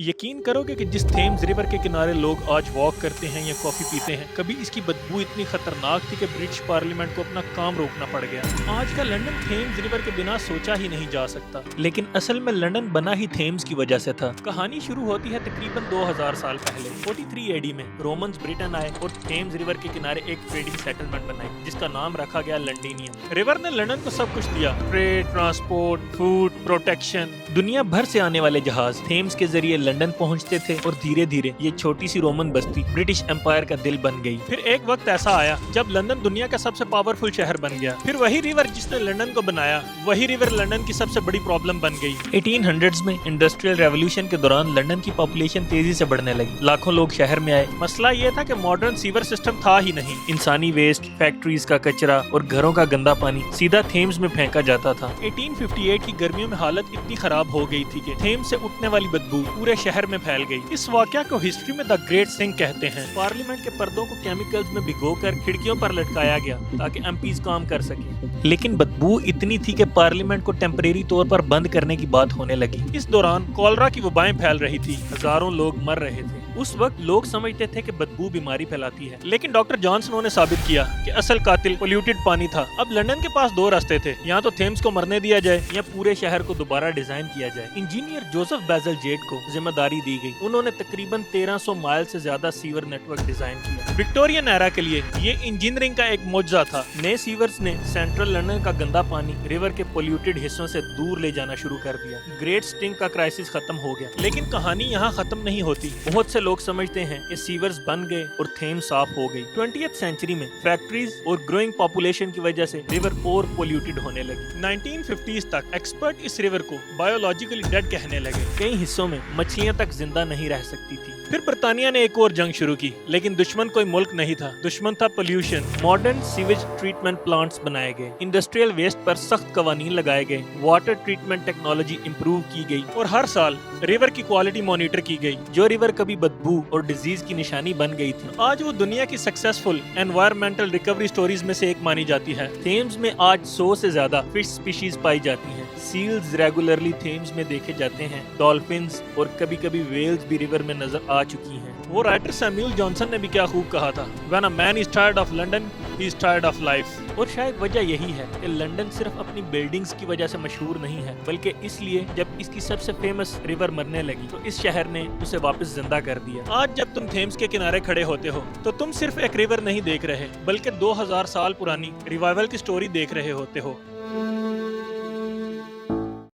यकीन करोगे कि जिस थेम्स रिवर के किनारे लोग आज वॉक करते हैं या कॉफी पीते हैं, कभी इसकी बदबू इतनी खतरनाक थी कि ब्रिटिश पार्लियामेंट को अपना काम रोकना पड़ गया। आज का लंदन थेम्स रिवर के बिना सोचा ही नहीं जा सकता, लेकिन असल में लंदन बना ही थेम्स की वजह से था। कहानी शुरू होती है तकरीबन 2000 साल पहले 43 एडी में। रोमन्स ब्रिटेन आए और थेम्स रिवर के किनारे एक ट्रेडिंग सेटलमेंट बनाई जिसका नाम रखा गया लंडनियम। रिवर ने लंदन को सब कुछ दिया, ट्रेड, ट्रांसपोर्ट, फूड, प्रोटेक्शन। दुनिया भर से आने वाले जहाज थेम्स के जरिए लंदन पहुंचते थे और धीरे धीरे ये छोटी सी रोमन बस्ती ब्रिटिश एम्पायर का दिल बन गई। फिर एक वक्त ऐसा आया जब लंदन दुनिया का सबसे पावरफुल शहर बन गया। फिर वही रिवर जिसने लंदन को बनाया, वही रिवर लंदन की सबसे बड़ी प्रॉब्लम बन गई। 1800s में इंडस्ट्रियल रेवोल्यूशन के दौरान लंदन की पॉपुलेशन तेजी से बढ़ने लगी। लाखों लोग शहर में आए। मसला ये था कि मॉडर्न सीवर सिस्टम था ही नहीं। इंसानी वेस्ट, फैक्ट्रीज का कचरा और घरों का गंदा पानी सीधा थेम्स में फेंका जाता था। 1858 की गर्मियों में हालत इतनी खराब हो गई थी कि थेम्स से उठने वाली बदबू पूरे शहर में फैल गई। इस वाकया को हिस्ट्री में द ग्रेट सिंक कहते हैं। पार्लियामेंट के पर्दों को केमिकल्स में भिगोकर खिड़कियों पर लटकाया गया ताकि एमपीज काम कर सके। लेकिन बदबू इतनी थी कि पार्लियामेंट को टेम्परेरी तौर पर बंद करने की बात होने लगी। इस दौरान कॉलरा की वबाएं फैल रही थी, हजारों लोग मर रहे थे। उस वक्त लोग समझते थे कि बदबू बीमारी फैलाती है, लेकिन डॉक्टर जॉनसन ने साबित किया कि असल कातिल पोल्यूटेड पानी था। अब लंदन के पास दो रास्ते थे, या तो थेम्स को मरने दिया जाए या पूरे शहर को दोबारा डिजाइन किया जाए। इंजीनियर जोसेफ बेजल जेट को जिम्मेदारी दी गई। उन्होंने तकरीबन 1300 माइल से ज्यादा सीवर नेटवर्क डिजाइन किया। विक्टोरियन एरा के लिए ये इंजीनियरिंग का एक मौजज़ा था। नए सीवर्स ने सेंट्रल लंदन का गंदा पानी रिवर के पोल्यूटेड हिस्सों से दूर ले जाना शुरू कर दिया। ग्रेट स्टिंक का क्राइसिस खत्म हो गया, लेकिन कहानी यहाँ खत्म नहीं होती। बहुत से लोग समझते हैं कि सीवर्स बन गए और थेम्स साफ हो गई। 20th सेंचुरी में फैक्ट्रीज और ग्रोइंग पॉपुलेशन की वजह से रिवर और पोल्यूटेड होने लगी। 1950s तक एक्सपर्ट इस रिवर को बायोलॉजिकली डेड कहने लगे। कई हिस्सों में मछलियां तक जिंदा नहीं रह सकती थी। फिर बर्तानिया ने एक और जंग शुरू की, लेकिन दुश्मन कोई मुल्क नहीं था, दुश्मन था pollution. Modern sewage treatment plants बनाए गए, इंडस्ट्रियल वेस्ट पर सख्त कवानीन लगाए गए, वाटर ट्रीटमेंट टेक्नोलॉजी इंप्रूव की गई और हर साल रिवर की क्वालिटी मॉनिटर की गई। जो रिवर कभी बदबू और डिजीज की निशानी बन गई थी, आज वो दुनिया की सक्सेसफुल एनवायरमेंटल रिकवरी स्टोरीज में से एक मानी जाती है। थेम्स में आज 100 से ज्यादा फिश स्पीशीज पाई जाती हैं। सील्स रेगुलरली थेम्स में देखे जाते हैं। डॉल्फिन्स और कभी कभी वेल्स भी रिवर में नजर आ चुकी हैं। वो राइटर सैमुअल जॉनसन ने भी क्या खूब कहा था, When a man is tired of London, he is tired of life। और शायद वजह यही है कि लंदन सिर्फ अपनी बिल्डिंग्स की वजह से मशहूर नहीं है, बल्कि इसलिए जब इसकी सबसे फेमस रिवर मरने लगी तो इस शहर ने उसे वापस जिंदा कर दिया। आज जब तुम थेम्स के किनारे खड़े होते हो तो तुम सिर्फ एक रिवर नहीं देख रहे, बल्कि 2000 साल पुरानी रिवाइवल की स्टोरी देख रहे होते हो।